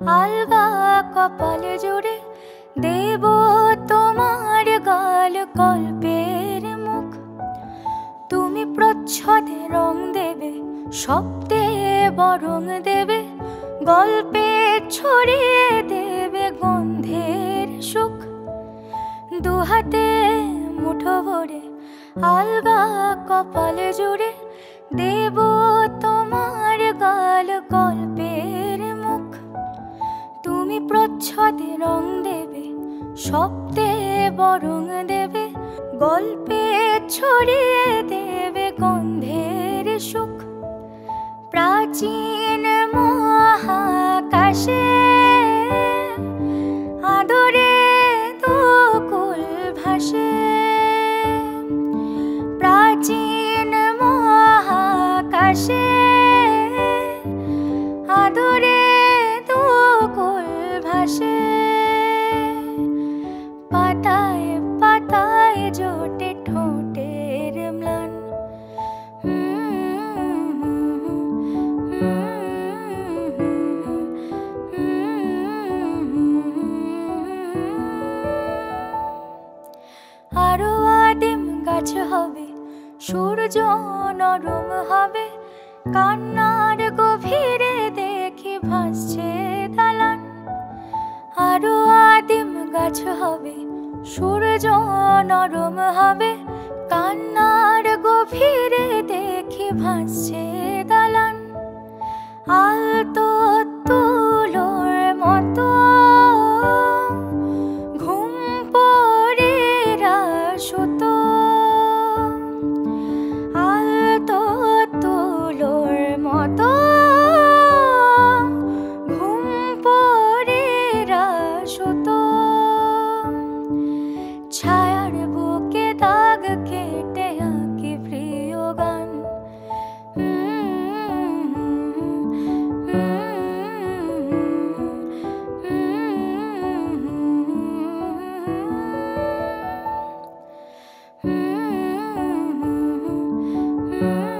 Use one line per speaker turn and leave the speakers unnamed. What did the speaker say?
আলগা কপালে জুড়ে দেব তোমার গাল গল্পের মুখ। তুমি প্রচ্ছদে রং দেবে, শব্দে বরং দেবে, গল্পে ছড়িয়ে দেবে গন্ধের সুখ। দুহাতে মুঠো ভরে আলগা কপালে জুড়ে দেব তোমার গাল গল্পের মুখ। তুমি প্রচ্ছদে রং দেবে, শব্দে বরং দেবে, গল্পে ছড়িয়ে দেবে গন্ধের সুখ। প্রাচীন মহাকাশে আদরে দুকুল ভাসে, প্রাচীন মহাকাশে আদরে দুকুল ভাসে। পাতায় পাতায় জোটে ঠোঁটের ম্লান, আরো আদিম গাছ হবে, সূর্য নরম হবে, কান্নার গভীরে দেখি ভাসছে দালান। আরো আদিম গাছ হবে, সূর্য নরম হবে, কান্নার গভীরে দেখি ভাসছে দালান। আলতো তুলোর মতো ঘুম পড়েরা সুতো, আলতো তুলোর মতো ঘুম পড়েরা সুতো। ছায়ার বুকে দাগ কেটে আঁকি প্রিয় গান, Mm-hmm.